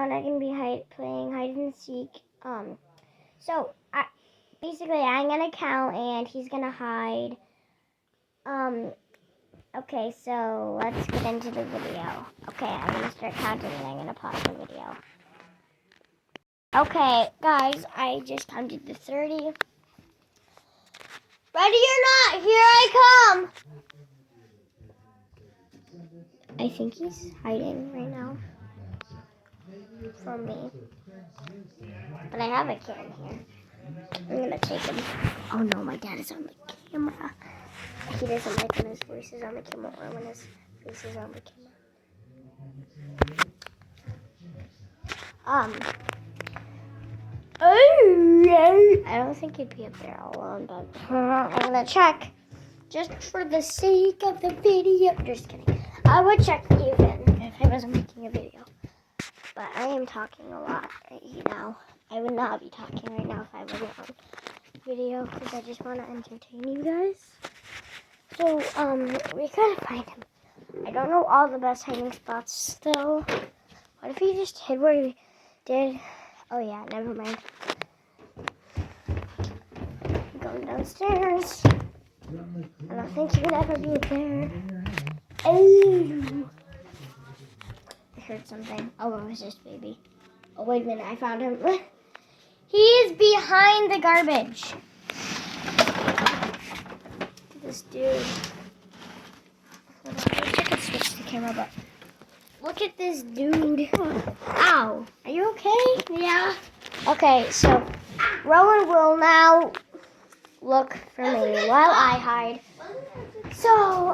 and I can be playing hide and seek. So basically I'm gonna count and he's gonna hide. Okay, so let's get into the video. Okay, I'm gonna start counting and I'm gonna pause the video. Okay, guys, I just counted to 30. Ready or not, here I come! I think he's hiding right now from me. But I have a can here. I'm gonna take him. Oh no, my dad is on the camera. He doesn't like when his voice is on the camera or when his face is on the camera. I don't think he'd be up there all alone, but I'm gonna check. Just for the sake of the video. Just kidding. I would check even if I wasn't making a video. But I am talking a lot right now. I would not be talking right now if I wasn't on video because I just want to entertain you guys. So, we gotta find him. I don't know all the best hiding spots though. What if he just hid where he did? Oh yeah, never mind. I'm going downstairs. I don't think he would ever be there. Oh! I heard something. Oh, it was just baby. Oh, wait a minute. I found him. He is behind the garbage. This dude. Hold on. I wish I could switch the camera, but look at this dude. Ow. Are you okay? Yeah. Okay, so Rowan will now look for me while I hide. So,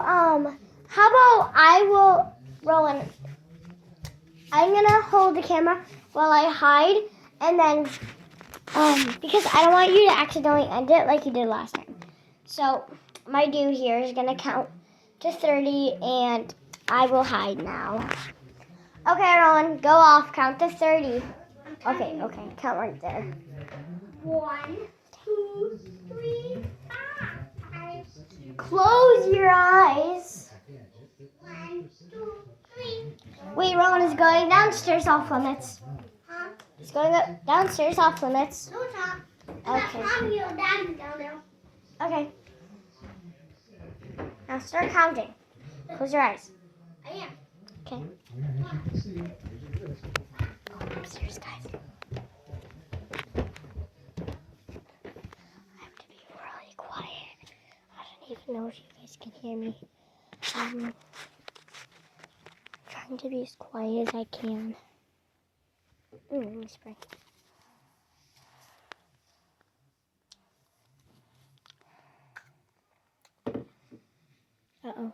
how about Rowan, I'm gonna hold the camera while I hide, and then, because I don't want you to accidentally end it like you did last time. So, my dude here is gonna count to 30, and I will hide now. Okay, Rowan, go off, count to 30. Okay, count right there. 1, 2, 3, 5. Close your eyes. 1, 2, 3. Wait, Rowan is going downstairs off limits. Huh? He's going up downstairs off limits. No, stop. Okay. Okay. Now start counting. Close your eyes. I am. Okay. Go upstairs, guys. I have to be really quiet. I don't even know if you guys can hear me. I'm trying to be as quiet as I can. Let me spray. Uh-oh.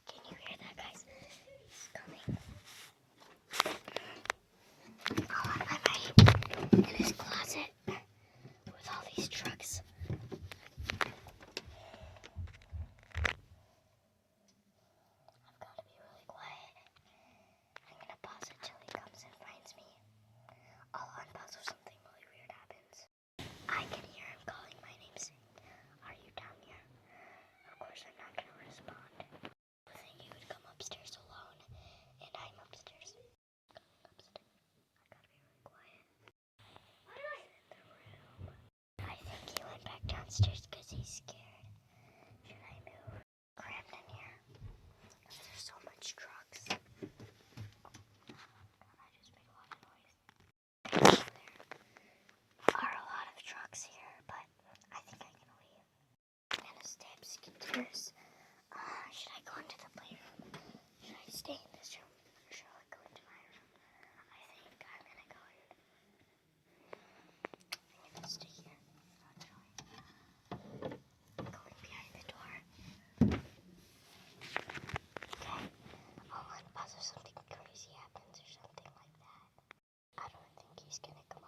Can you hear that, guys? He's coming. Oh, on my right. In his closet. With all these trucks. I've got to be really quiet. I'm going to pause it till he comes and finds me. I'll unpause if something really weird happens. I can hear him calling my name saying, "Are you down here?" Of course, I'm not going to respond. I think he would come upstairs alone, and I'm upstairs. Going upstairs. I gotta be really quiet. In the room. I think he went back downstairs because he's scared. Should I move? Cramped in here. There's so much drugs. I just made a lot of noise. There are a lot of trucks here, but I think I can leave. I'm gonna stay upstairs. Should I go into the playroom? Should I stay in this room? Or should I go into my room? I think I'm gonna go in. I'm gonna stay here. Going behind the door. Okay. I'll unpause if something crazy happens or something like that. I don't think he's gonna come